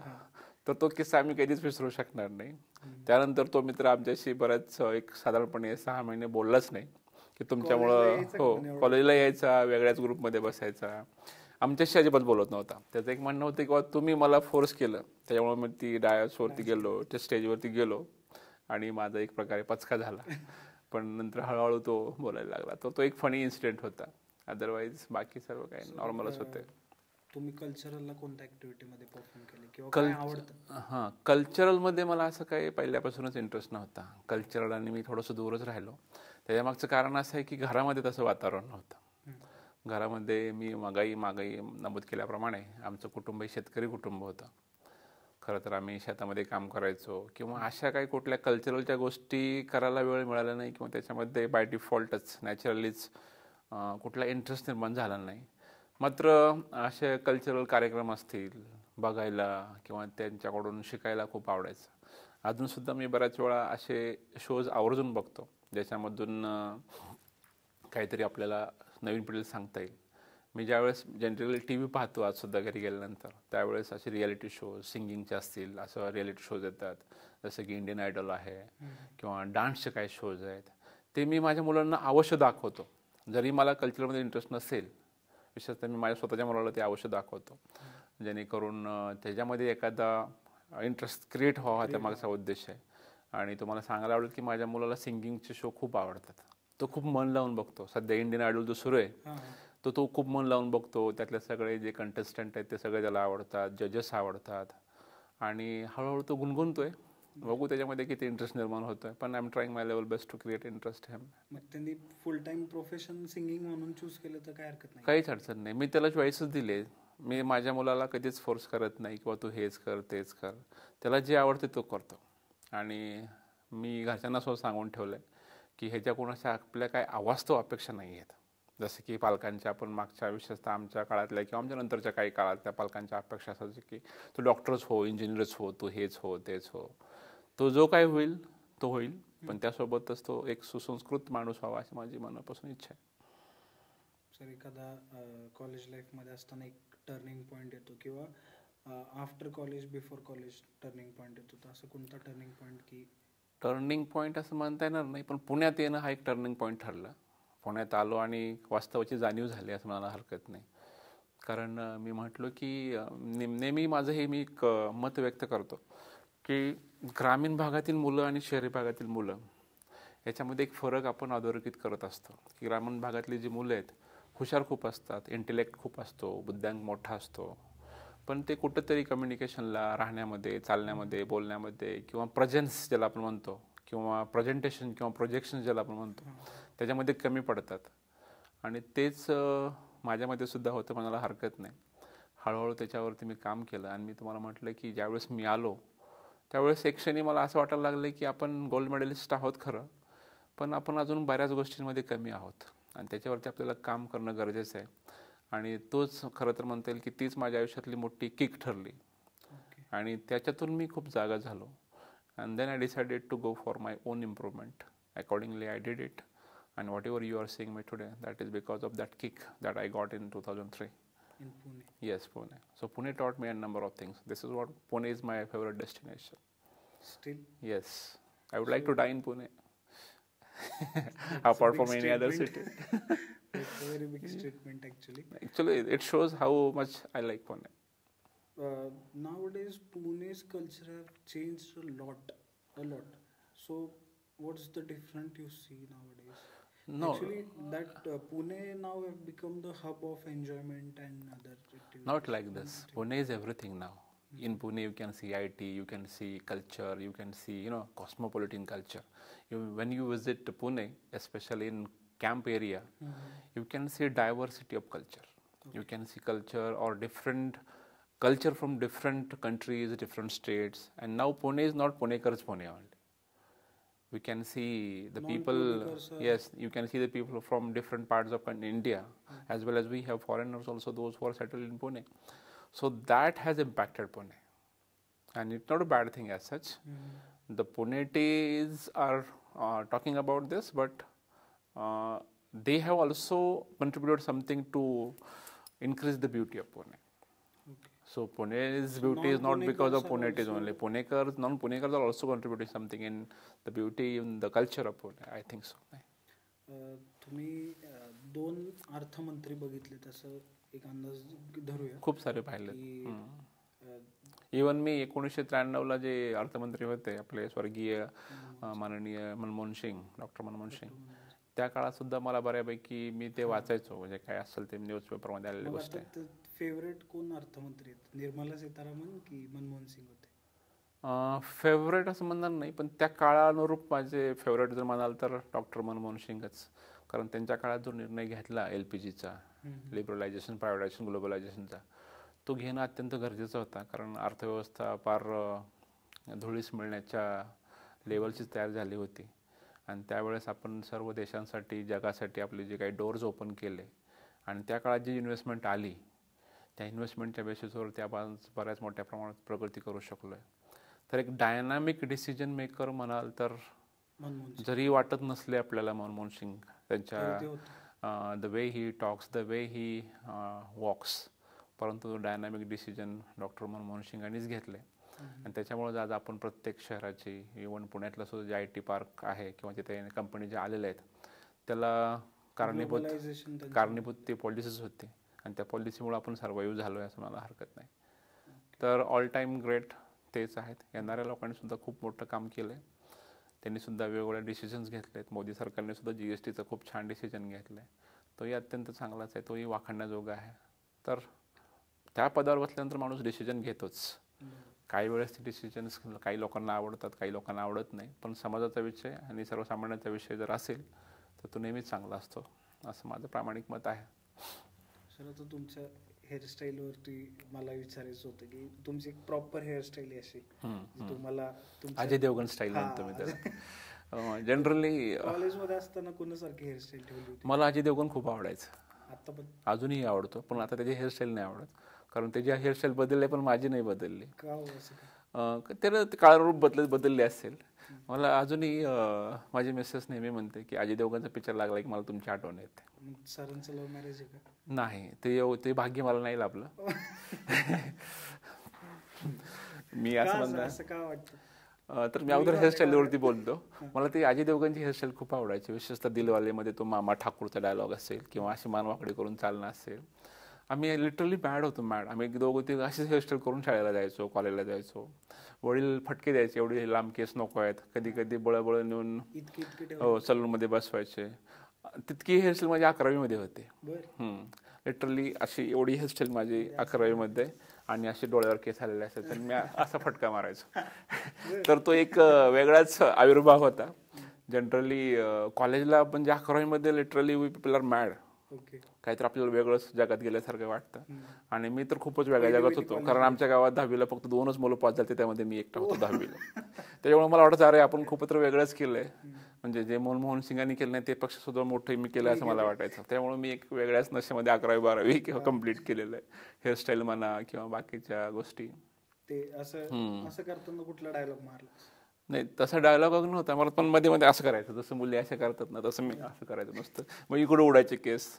तर तो किस्सा आम्ही कधीच विसरू शकणार नाही. त्यानंतर तो मित्र आमच्याशी बऱ्याच एक साधारणपणे 6 महिने बोललाच नाही की तुमच्यामुळं. हो, कॉलेजला यायचा, वेगळ्याच ग्रुपमध्ये बसायचा, आमच्याशी अजिबात बोलत नव्हता. त्याचं एक म्हणणं होतं की तुम्ही मला फोर्स केलं, त्याच्यामुळे मी ती डायसवरती गेलो, त्या स्टेजवरती गेलो आणि माझा एक प्रकारे पचका झाला. पण नंतर हळूहळू तो बोलायला लागला. तो एक फनी इन्सिडेंट होता. अदरवाईज बाकी सर्व काही नॉर्मलच होते. तुम्ही कल्चरलला कोणत्या ॲक्टिव्हिटीमध्ये परफॉर्म केले किंवा काय आवडतं? हां, कल्चरलमध्ये मला असं काही पहिल्यापासूनच इंटरेस्ट नव्हता. कल्चरल आणि मी थोडंसं दूरच राहिलो. त्याच्यामागचं कारण असं आहे की घरामध्ये तसं वातावरण नव्हतं. घरामध्ये मी मागाई नमूद केल्याप्रमाणे आमचं कुटुंब शेतकरी कुटुंब होतं. खरं तर आम्ही शेतामध्ये काम करायचो किंवा अशा काही कुठल्या कल्चरलच्या गोष्टी करायला वेळ मिळाला नाही किंवा त्याच्यामध्ये बाय डिफॉल्टच नॅचरलीच कुठला इंटरेस्ट निर्माण झाला नाही. मात्र असे कल्चरल कार्यक्रम असतील बघायला किंवा त्यांच्याकडून शिकायला खूप आवडायचं. अजूनसुद्धा मी बऱ्याच वेळा असे शोज आवर्जून बघतो ज्याच्यामधून काहीतरी आपल्याला नवीन पिढीला सांगता येईल. मी ज्यावेळेस जनरली टी व्ही पाहतो आजसुद्धा घरी गेल्यानंतर, त्यावेळेस असे रियालिटी शोज सिंगिंगचे असतील असं रियालिटी शोज येतात, जसं की इंडियन आयडल आहे किंवा डान्सचे काही शोज आहेत. ते मी माझ्या मुलांना अवश्य दाखवतो. जरी मला कल्चरमध्ये इंटरेस्ट नसेल, विशेषतः मी माझ्या स्वतःच्या मुलाला ते अवश्य दाखवतो, जेणेकरून त्याच्यामध्ये एखादा इंटरेस्ट क्रिएट व्हावा, त्या मागचा उद्देश आहे. आणि तुम्हाला सांगायला आवडेल की माझ्या मुलाला सिंगिंगचे शो खूप आवडतात. तो खूप मन लावून बघतो. सध्या इंडियन आयडल जो सुरू आहे तो खूप मन लावून बघतो. त्यातले सगळे जे कंटेस्टंट आहेत ते सगळे त्याला आवडतात, जजेस आवडतात आणि हळूहळू तो गुणगुणतोय. बघू त्याच्यामध्ये किती इंटरेस्ट निर्माण होतोय. पण I am trying my level best to create interest him. मग त्यांनी फुल टाइम प्रोफेशन सिंगिंग म्हणून चूज केलं तर काय हरकत नाही? काहीच अडचण नाही. मी त्याला चॉईसच दिले. मी माझ्या मुलाला कधीच फोर्स करत नाही किंवा तू हेच कर तेच कर. त्याला जे आवडते तो करतो. आणि मी घरच्यांना सुद्धा सांगून ठेवलं आहे की ह्याच्या कोणाच्या आपल्या काय अवास्तव अपेक्षा नाही आहेत. जसं की पालकांच्या, आपण मागच्या विशेषतः आमच्या काळातल्या किंवा आमच्या नंतरच्या काही काळातल्या पालकांच्या अपेक्षा असायची की तू डॉक्टरच हो, इंजिनियरच हो, तू हेच हो तेच हो. तो जो काय होईल तो होईल, पण त्यासोबतच तो एक सुसंस्कृत माणूस व्हावा अशी माझी मनापासून इच्छा आहे. सर, एखादा कॉलेज लाईफमध्ये असताना एक टर्निंग पॉईंट येतो किंवा after college before college turning point येतो, तर असं कोणता टर्निंग पॉईंट की? टर्निंग पॉईंट असं म्हणता येणार नाही, पण पुण्यात येणं हा एक टर्निंग पॉईंट ठरला. पुण्यात आलो आणि वास्तवाची जाणीव झाली असं म्हणायला हरकत नाही. कारण मी म्हटलो की नेहमी माझं हे मी एक मत व्यक्त करतो की ग्रामीण भागातील मुलं आणि शहरी भागातील मुलं याच्यामध्ये एक फरक आपण अधोरेखित करत असतो. की ग्रामीण भागातली जी मुलं आहेत हुशार खूप असतात, इंटेलेक्ट खूप असतो, बुद्ध्यांक मोठा असतो, पण ते कुठंतरी कम्युनिकेशनला, राहण्यामध्ये, चालण्यामध्ये, बोलण्यामध्ये किंवा प्रेझेन्स ज्याला आपण म्हणतो किंवा प्रेझेंटेशन किंवा प्रोजेक्शन ज्याला आपण म्हणतो त्याच्यामध्ये कमी पडतात. आणि तेच माझ्यामध्ये सुद्धा होतं, म्हणायला हरकत नाही. हळूहळू त्याच्यावरती मी काम केलं आणि मी तुम्हाला म्हटलं की ज्यावेळेस मी आलो त्यावेळेस एक क्षणी मला असं वाटायला लागलं की आपण गोल्ड मेडलिस्ट आहोत खरं, पण आपण अजून बऱ्याच गोष्टींमध्ये कमी आहोत आणि त्याच्यावरती आपल्याला काम करणं गरजेचं आहे. आणि तोच खरं तर म्हणता येईल की तीच माझ्या आयुष्यातली मोठी किक ठरली. आणि त्याच्यातून मी खूप जागा झालो. And then I decided to go for my own improvement. Accordingly I did it. And whatever you are seeing me today, that is because of that kick that I got in 2003. In Pune? Yes, Pune. So Pune taught me a number of things. This is what Pune is my favorite destination. Still? Yes. I would like to die in Pune. Apart from any other city. It's a very big statement actually. Actually, it shows how much I like Pune. Nowadays, Pune's culture have changed a lot. So what's the difference you see nowadays? No. Actually, that Pune now have become the hub of enjoyment and other activities. Not like this. Pune is everything now. In Pune, you can see IT, you can see culture, you can see, cosmopolitan culture. When you visit Pune, especially in camp area, you can see diversity of culture. You can see culture or different culture from different countries, different states. And now Pune is not Punekars Pune only. We can see the people, yes, you can see the people from different parts of India, as well as we have foreigners also, those who are settled in Pune. So that has impacted Pune. And it's not a bad thing as such. The Punetes are talking about this, but they have also contributed something to increase the beauty of Pune. So Pune's beauty is not because of Punetes only. Non-Punekars are also contributing something in the beauty, in the culture of Pune. I think so. तुम्ही 2 अर्थमंत्री बघितले तसं एक अंदाज धरूया. खूप सारे पाहिले. इवन मी 1993ला जे अर्थमंत्री होते आपले स्वर्गीय माननीय मनमोहन सिंग, डॉक्टर मनमोहन सिंग, त्या काळात सुद्धा मला बऱ्यापैकी मी ते वाचायचो, म्हणजे काय असेल ते न्यूजपेपरमध्ये आलेली गोष्ट आहे. फेवरेट कोण अर्थमंत्री आहेत, निर्मला सीतारामन की मनमोहन सिंग होते? फेवरेट असं म्हणणार नाही, पण त्या काळानुरूप माझे फेवरेट जर म्हणाल तर डॉक्टर मनमोहन सिंगच. कारण त्यांच्या काळात जो निर्णय घेतला LPGचा, लिबरलायझेशन, प्रायव्हेटायझेशन, ग्लोबलायझेशनचा, तो घेणं अत्यंत गरजेचं होता. कारण अर्थव्यवस्था फार धुळीस मिळण्याच्या लेवलचीच तयार झाली होती. आणि त्यावेळेस आपण सर्व देशांसाठी, जगासाठी आपले जे काही डोअर्स ओपन केले आणि त्या काळात जी इन्व्हेस्टमेंट आली, त्या इन्व्हेस्टमेंटच्या बेसिसवर त्या बऱ्याच मोठ्या प्रमाणात प्रगती करू शकलो आहे. तर एक डायनामिक डिसिजन मेकर म्हणाल तर जरी वाटत नसले आपल्याला मनमोहन सिंग, त्यांच्या the way he talks, the way he walks, परंतु डायनामिक डिसिजन डॉक्टर मनमोहन सिंगांनीच घेतले. आणि त्याच्यामुळे आज आपण प्रत्येक शहराची, इव्हन पुण्यातलं सुद्धा जे IT पार्क आहे किंवा तिथे कंपनी जे आलेले आहेत, त्याला कारणीभूत ती पॉलिसीज होती. आणि त्या पॉलिसीमुळे आपण सर्वाईव्ह झालो आहे असं मला हरकत नाही. तर ऑल टाईम ग्रेट तेच आहेत. येणाऱ्या लोकांनी सुद्धा खूप मोठं काम केलं आहे. त्यांनी सुद्धा वेगवेगळे डिसिजन्स घेतले आहेत. मोदी सरकारने सुद्धा GSTचं खूप छान डिसिजन घेतलं आहे. तोही अत्यंत चांगलाच आहे, तोही वाखाणण्याजोगा आहे. तर त्या पदावर बसल्यानंतर माणूस डिसिजन घेतोच. काही वेळेस ते डिसिजन्स काही लोकांना आवडतात, काही लोकांना आवडत नाही. पण समाजाचा विषय आणि सर्वसामान्यांचा विषय जर असेल तर तो नेहमीच चांगला असतो, असं माझं प्रामाणिक मत आहे. सर, आता तुमच्या हेअरस्टाईलवरती मला विचारायचं होतं की तुमची एक प्रॉपर हेअरस्टाईल अशी तुम्हाला अजय देवगण स्टाईल म्हणतो मी त्याला. जनरली कॉलेजमध्ये असताना कोणासारखी हेअरस्टाईल ठेवली होती? मला अजय देवगण खूप आवडायचं. आता पण अजूनही आवडतो, पण आता त्याची हेअरस्टाईल नाही आवडत. कारण त्याची हेअरस्टाईल बदलली पण माझी नाही बदलली. त्याला काळारूप बदलले असेल. मला अजूनही माझी मिसेस नेहमी म्हणते की अजय देवगणचा पिक्चर लागला की मला तुमची आठवण येते. सरांचं लव्ह मॅरेज आहे का? नाही, ते भाग्य मला नाही लाभलं. मी असं म्हणतो तर मी अगोदर हेअरस्टाईलवरती बोलतो. मला ती अजय देवगणची हेअरस्टाईल खूप आवडायची, विशेषतः दिलवालेमध्ये तो मामा ठाकूरचा डायलॉग असेल किंवा अशी मानवाकडे करून चालणं असेल. आम्ही लिटरली मॅड होतो, मॅड. आम्ही दोघं ते अशीच हेअरस्टाईल करून शाळेला जायचो, कॉलेजला जायचो. वडील फटके द्यायचे, एवढे लांब केस नको आहेत. कधी कधी बळबळ नेऊन सलूनमध्ये बसवायचे. तितकी हेअरस्टाईल माझी 11वीमध्ये होते. लिटरली अशी एवढी हेअरस्टाईल माझी 11वीमध्ये, आणि असे डोळ्यावर केस आलेले असायचे आणि मी असा फटका मारायचो. तर तो एक वेगळाच आविर्भाव होता. जनरली कॉलेजला म्हणजे 11वीमध्ये literally we people are mad. काहीतरी आपल्याला वेगळंच जगात गेल्यासारखं वाटतं. आणि मी तर खूपच वेगळ्या जगात होतो. कारण आमच्या गावात 10वीला फक्त 2च मुलं पास झाले, त्यामध्ये मी एकटा होतो 10वीला. त्याच्यामुळे मला वाटतं अरे आपण खूपच वेगळंच केलंय. म्हणजे जे मनमोहन सिंगांनी केलं नाही ते पेक्षा सुद्धा मोठं मी केलं असं मला वाटायचं. त्यामुळे मी एक वेगळ्याच नशेमध्ये 11वी 12वी किंवा कम्प्लीट केलेलं आहे. हेअरस्टाईल म्हणा किंवा बाकीच्या गोष्टी. ते असं करताना कुठला डायलॉग मारला? नाही, तसा डायलॉग नव्हता मला, पण मध्ये मध्ये असं करायचं. जसं मुली असं करतात ना, तसं मी असं करायचं नुसतं. मग इकडे उडायचे केस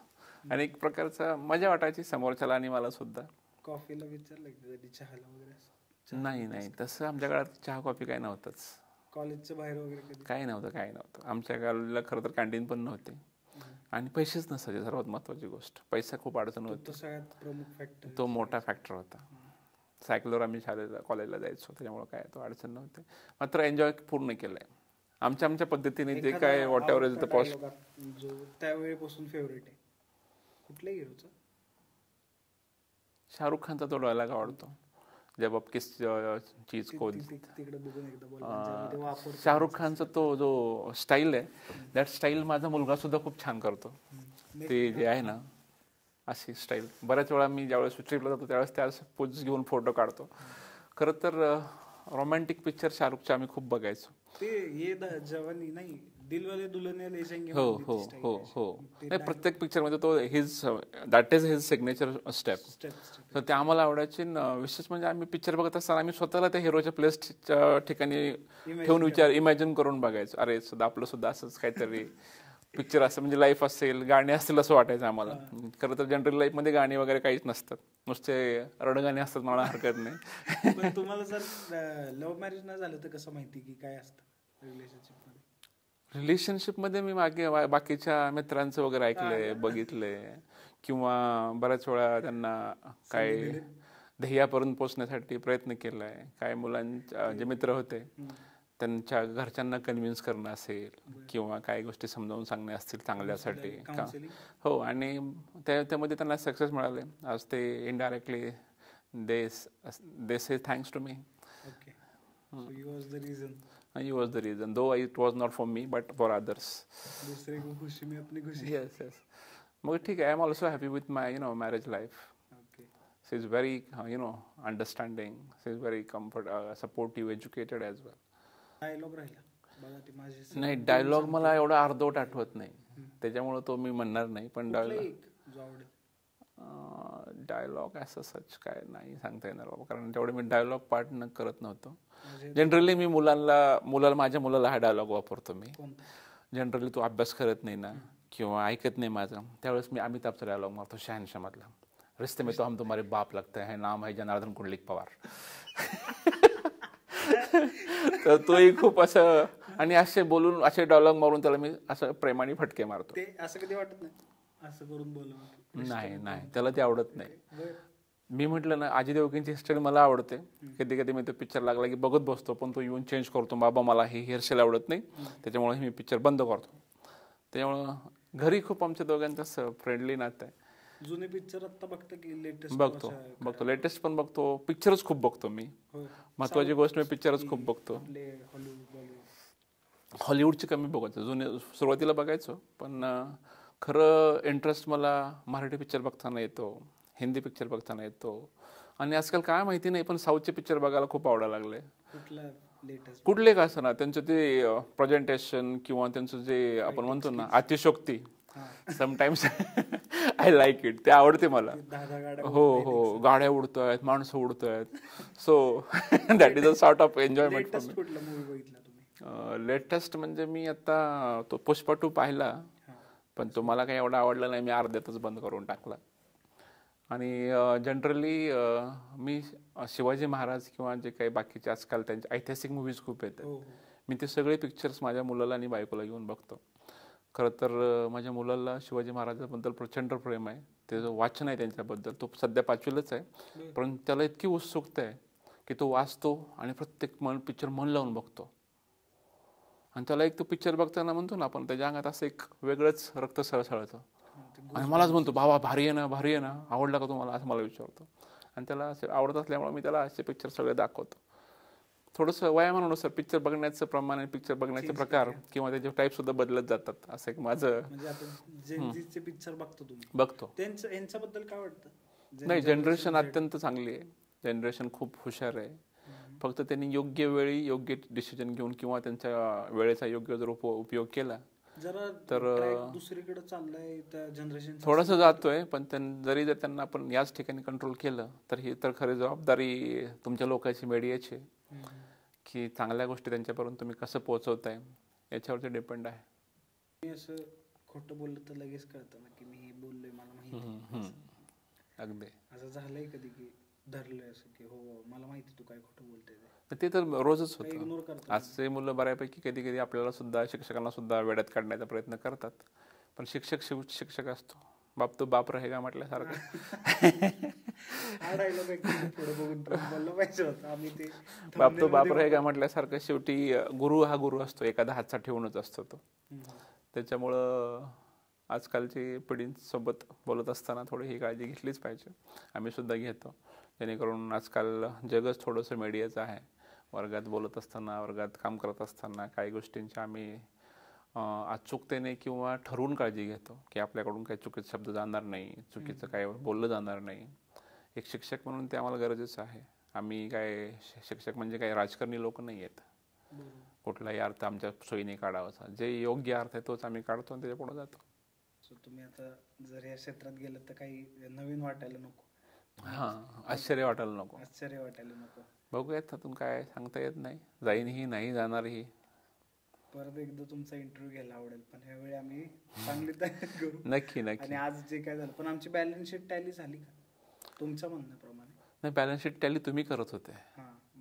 आणि एक प्रकारचा मजा वाटायची समोरच्याला आणि मला सुद्धा. कॉफीला विचारलं चहाला वगैरे? नाही, तसं आमच्या काळात चहा कॉफी काही नव्हतंच. कॉलेजच्या बाहेर वगैरे काही नव्हतं. आमच्या कॉलेजला खरं तर कॅन्टीन पण नव्हते आणि पैसेच नसायचे. सर्वात महत्वाची गोष्ट, पैसा खूप अडचण होती. सगळ्यात प्रमुख फॅक्टर, तो मोठा फॅक्टर होता. सायकलवर आम्ही शाळेला कॉलेजला जायचो, त्याच्यामुळे काय तो अडचण नव्हती. मात्र एन्जॉय पूर्ण केलंय आमच्या पद्धतीने. जे काय what ever is the cost. जो त्यावेळेपासून फेवरेट आहे कुठल्या हिरोचा? शाहरुख खानचा तो डायलॉग आवडतो, जब आप किस चीज को तिकडे बघून एकदा बोल पंजाबीमध्ये वापर. शाहरुख खानचा तो जो स्टाईल आहे दॅट स्टाईल माझा मुलगा सुद्धा खूप छान करतो. ते जे आहे ना अशी स्टाईल बऱ्याच वेळा मी ज्यावेळेस ट्रिपला जातो त्यावेळेस त्या पोज घेऊन फोटो काढतो. खरं तर रोमॅन्टिक पिक्चर शाहरुखचे आम्ही खूप बघायचो. ते ये जवानी नाही दिलवाले दुल्हनिया ले जाएंगे. हो हो हो हो नाही प्रत्येक पिक्चर मध्ये तो his that is his signature step. तर ते आम्हाला आवडायचे. विशेष म्हणजे आम्ही पिक्चर बघत असताना आम्ही स्वतःला त्या हिरोच्या प्लेसच्या ठिकाणी ठेवून इमॅजिन करून बघायचो. अरे सुद्धा आपलं सुद्धा असंच काहीतरी पिक्चर असं म्हणजे लाईफ असेल गाणी असतील असं वाटायचं आम्हाला. खरं तर जनरल लाईफ मध्ये गाणी वगैरे काहीच नसतात, नुसते रडगाणी असतात, मला हरकत नाही. पण तुम्हाला जर लव्ह मॅरेज नाही झालं तर कसं माहिती की काय असतं रिलेशनशिप मध्ये? रिलेशनशिपमध्ये मी मागे बाकीच्या मित्रांचं वगैरे ऐकलंय, बघितलंय, किंवा बऱ्याच वेळा त्यांना काय ध्येयापर्यंत पोहोचण्यासाठी प्रयत्न केलाय. काय मुलांचे जे मित्र होते त्यांच्या घरच्यांना कन्व्हिन्स करणं असेल किंवा काही गोष्टी समजावून सांगणे असतील चांगल्यासाठी का हो, आणि त्यामध्ये त्यांना सक्सेस मिळाले. आज ते indirectly they say thanks to me. He was the reason, though it was not for me, but for others. दूसरे को खुशी में अपनी खुशी. Yes, yes. मगर ठीक है, I am also happy with my, marriage life. Okay. She is very, understanding. She is very supportive, educated as well. Dialogue राहिला बघा ते माझे. नाही, डायलॉग मला एवढा अर्धवट आठवत नाही, त्याच्यामुळे तो मी म्हणणार नाही. पण डायलॉग असं सच काय नाही सांगता येणार बाबा, कारण तेवढे मी डायलॉग पार्ट न करत नव्हतो. जनरली मी माझ्या मुलाला हा डायलॉग वापरतो. मी जनरली तो अभ्यास करत नाही ना किंवा ऐकत नाही माझं, त्यावेळेस मी अमिताभचा डायलॉग मारतो शहनशाह मधला, रिश्ते में तो हम तुम्हारे बाप लगते हैं, नाम है जनार्दन कुंडलिक पवार. तर तोही खूप असं आणि असे बोलून असे डायलॉग मारून त्याला मी असं प्रेमाने फटके मारतो. ते असं कधी वाटत नाही असं करून बोलणं? नाही, त्याला ते आवडत नाही. मी म्हटलं ना, अजय देवगणची हेअरस्टाईल मला आवडते. कधी कधी मी तो पिक्चर लागला की बघत बसतो, पण तो येऊन चेंज करतो, बाबा मला ही हेअरस्टाईल आवडत नाही, त्याच्यामुळे मी पिक्चर बंद करतो. त्याच्यामुळं घरी खूप आमच्या दोघांचं फ्रेंडली नातं आहे. जुने पिक्चर आता बघता की लेटेस्ट? बघतो लेटेस्ट पण बघतो, पिक्चरच खूप बघतो मी. महत्वाची गोष्ट मी पिक्चरच खूप बघतो. हॉलिवूडची कमी बघायचं, जुने सुरुवातीला बघायचो, पण खरं इंटरेस्ट मला मराठी पिक्चर बघताना येतो, हिंदी पिक्चर बघताना येतो, आणि आजकाल काय माहिती नाही पण साऊथचे पिक्चर बघायला खूप आवडायला लागले. कुठले का असं ना, त्यांचं ते प्रेझेंटेशन किंवा त्यांचं जे आपण म्हणतो ना अतिशोक्ती, समटाइम्स आय लाईक इट, ते आवडते मला. हो, गाड्या उडतायत, माणसं उडतायत, so that is a sort of enjoyment for me. Latest म्हणजे मी आता तो पुष्पा 2 पाहिला, पण तो मला काही एवढा आवडला नाही, मी अर्ध्यातच बंद करून टाकला. आणि जनरली मी शिवाजी महाराज किंवा जे काही बाकीचे आजकाल त्यांचे ऐतिहासिक मूव्हीज खूप येतात, मी ते सगळे पिक्चर्स माझ्या मुलाला आणि बायकोला घेऊन बघतो. खरं तर माझ्या मुलाला शिवाजी महाराजांबद्दल प्रचंड प्रेम आहे, ते जो वाचन आहे त्यांच्याबद्दल, तो सध्या 5वीलाच आहे, पण त्याला इतकी उत्सुकता आहे की तो वाचतो आणि प्रत्येक पिक्चर मन लावून बघतो. आणि त्याला एक तो पिक्चर बघताना म्हणतो ना आपण, त्याच्या अंगात असं एक वेगळंच रक्त सळसळतं, आणि मलाच म्हणतो बाबा भारी आहे ना, आवडला का तुम्हाला, असं मला विचारतो. आणि त्याला असे आवडत असल्यामुळे मी त्याला असे पिक्चर सगळे दाखवतो. थोडंसं वयामानानुसार पिक्चर बघण्याचं प्रमाण आणि पिक्चर बघण्याचे प्रकार किंवा त्याचे टाईप सुद्धा बदलत जातात, असं एक माझं. पिक्चर बघतो यांच्याबद्दल काय वाटतं? नाही, जनरेशन अत्यंत चांगली आहे, जनरेशन खूप हुशार आहे. फक्त त्यांनी योग्य वेळी योग्य डिसिजन घेऊन किंवा त्यांच्या वेळेचा योग्य जर उपयोग केला तर दुसरीकडे चाललंय त्या जनरेशन थोडंसं जातोय, पण जर त्यांना आपण याच ठिकाणी कंट्रोल केलं तर ही तर खरी जबाबदारी तुमच्या लोकांची, मीडियाची, की चांगल्या गोष्टी त्यांच्यापर्यंत तुम्ही कसं पोहोचवताय याच्यावरती डिपेंड आहे. असं खोटं बोललं तर लगेच कळतं ना की मी बोललोय, मला माहिती. अगदी असं झालंय कधी की धरलंय असं की हो मला माहिती तू काय खोटं बोलतोय? ते तर रोजच होतं. आजचे मुलं बऱ्यापैकी कधी कधी आपल्याला सुद्धा, शिक्षकांना सुद्धा वेड्यात काढण्याचा प्रयत्न करतात, पण शिक्षक शिक्षक असतो, बाप तो बाप रहेगा म्हटल्यासारखं. बाप तो बाप रहेगा म्हटल्यासारखं शेवटी गुरु हा गुरु असतो, एखादा हातचा ठेवूनच असतो तो. त्याच्यामुळं आजकालची पिढींसोबत बोलत असताना थोडी ही काळजी घेतलीच पाहिजे. आम्ही सुद्धा घेतो, जेणेकरून आजकाल जगच थोडंसं मीडियाचं आहे. वर्गात बोलत असताना, वर्गात काम करत असताना काही गोष्टींची आम्ही अचूकतेने किंवा ठरवून काळजी घेतो की आपल्याकडून काही चुकीचे शब्द जाणार नाही, चुकीचं काय बोललं जाणार नाही. एक शिक्षक म्हणून ते आम्हाला गरजेचं आहे. आम्ही काय शिक्षक म्हणजे काही राजकारणी लोक नाही आहेत. कुठलाही अर्थ आमच्या सोयीने काढावाचा, जे योग्य अर्थ आहे तोच आम्ही काढतो आणि त्याच्या पुढे जातो. सो तुम्ही आता जर या क्षेत्रात गेलं तर काही नवीन वाटायला नको. आश्चर्य वाटायला नको. आश्चर्य वाटायला नको. बघूयात, त्यातून काय सांगता येत नाही. जाईनही नाही जाणारही. परत एकदा तुमचा इंटरव्ह्यू घ्यायला आवडेल, पण ह्यावेळी आम्ही चांगली तयारी करू. नक्की नक्की. आणि आज जे काय झालं, पण आमची बॅलन्स शीट टॅली झाली का तुमच्या म्हणण्याप्रमाणे? नाही, बॅलन्स शीट टॅली तुम्ही करत होते.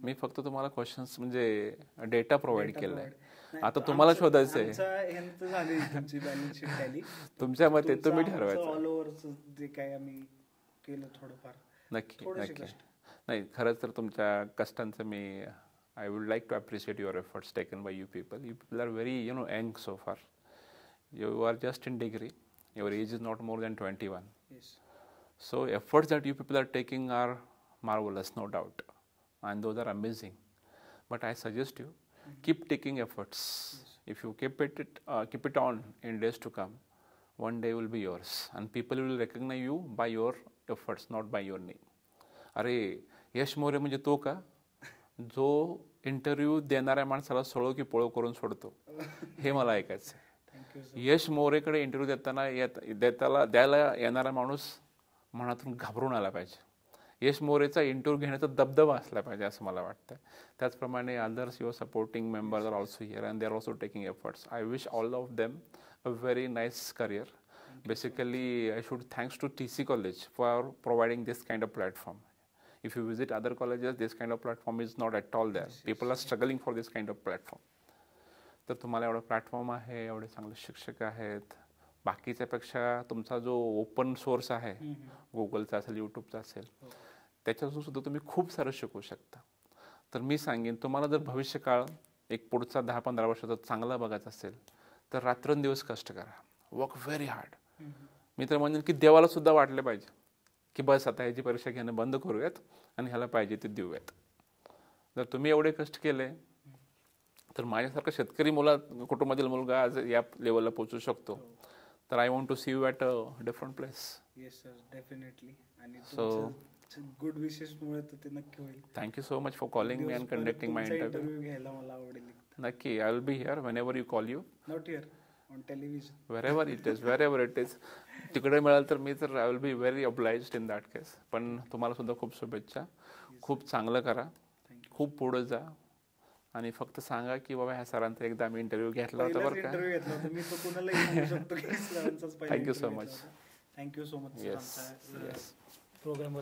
मी फक्त तुम्हाला क्वेश्चन्स म्हणजे डेटा प्रोव्हाइड केलाय. आता तुम्हाला शोधायचं आहे. तुमच्या मते तुम्ही ठरवायचं. ऑल ओव्हर जे काय आम्ही केलं थोडंफार. नक्की नक्की. नाही, खरंच तर तुमच्या कष्टांचं मी I would like to appreciate your efforts taken by you people. You people are very, young so far. You are just in degree. Your age is not more than 21. Yes. So efforts that you people are taking are marvelous, no doubt. And those are amazing. But I suggest you, keep taking efforts. Yes. If you keep it on in days to come, one day will be yours. And people will recognize you by your efforts, not by your name. अरे, यश मोरे म्हणजे तो का जो interview देणाऱ्या माणसाला सळो की पळो करून सोडतो, हे मला ऐकायचं आहे. यश मोरेकडे इंटरव्ह्यू द्यायला येणारा माणूस मनातून घाबरून आला पाहिजे. यश मोरेचा इंटरव्ह्यू घेण्याचा दबदबा असला पाहिजे असं मला वाटतं. त्याचप्रमाणे others your supporting members are also here and they are also taking efforts. I wish all of them a very nice career. Basically, I should thanks to TC College for providing this kind of platform. If you visit other colleges, this kind of platform is not at all there. People are struggling for this kind of platform. तर तुम्हाला एवढा platform आहे, एवढे चांगले शिक्षक आहेत. बाकीच्यापेक्षा तुमचा जो ओपन सोर्स आहे, गुगलचा असेल, यूट्यूबचा असेल, त्याच्यातून सुद्धा तुम्ही खूप सारं शिकू शकता. तर मी सांगेन, तुम्हाला जर भविष्यकाळ एक पुढचा 10-15 वर्षाचा चांगला बघायचा असेल तर रात्रंदिवस कष्ट करा. Work very hard. मी तर म्हणेन की देवाला सुद्धा वाटले पाहिजे की बस आता ह्याची परीक्षा घेणं बंद करूयात आणि ह्याला पाहिजे ते देऊयात. जर तुम्ही एवढे कष्ट केले तर माझ्यासारखा शेतकरी कुटुंबातील मुलगा आज या लेवलला पोहोचू शकतो. तर I want to see you at a different place. Yes sir, definitely. आणि सो गुड विशेस मुळे तर ते नक्की होईल. Thank you so much for calling me and conducting my interview. घ्यायला मला आवडेल. नक्की, I will be here whenever you call you. Not here, on television, wherever it is. तिकडे मिळाल तर मी तर I will be very obliged in that case. पण तुम्हाला सुद्धा खूप शुभेच्छा. खूप चांगलं करा, खूप पुढे जा आणि फक्त सांगा की बाबा ह्या सरांचा एकदा आम्ही इंटरव्ह्यू घेतला होता बरं का. Thank you so much. Thank you so much yes programme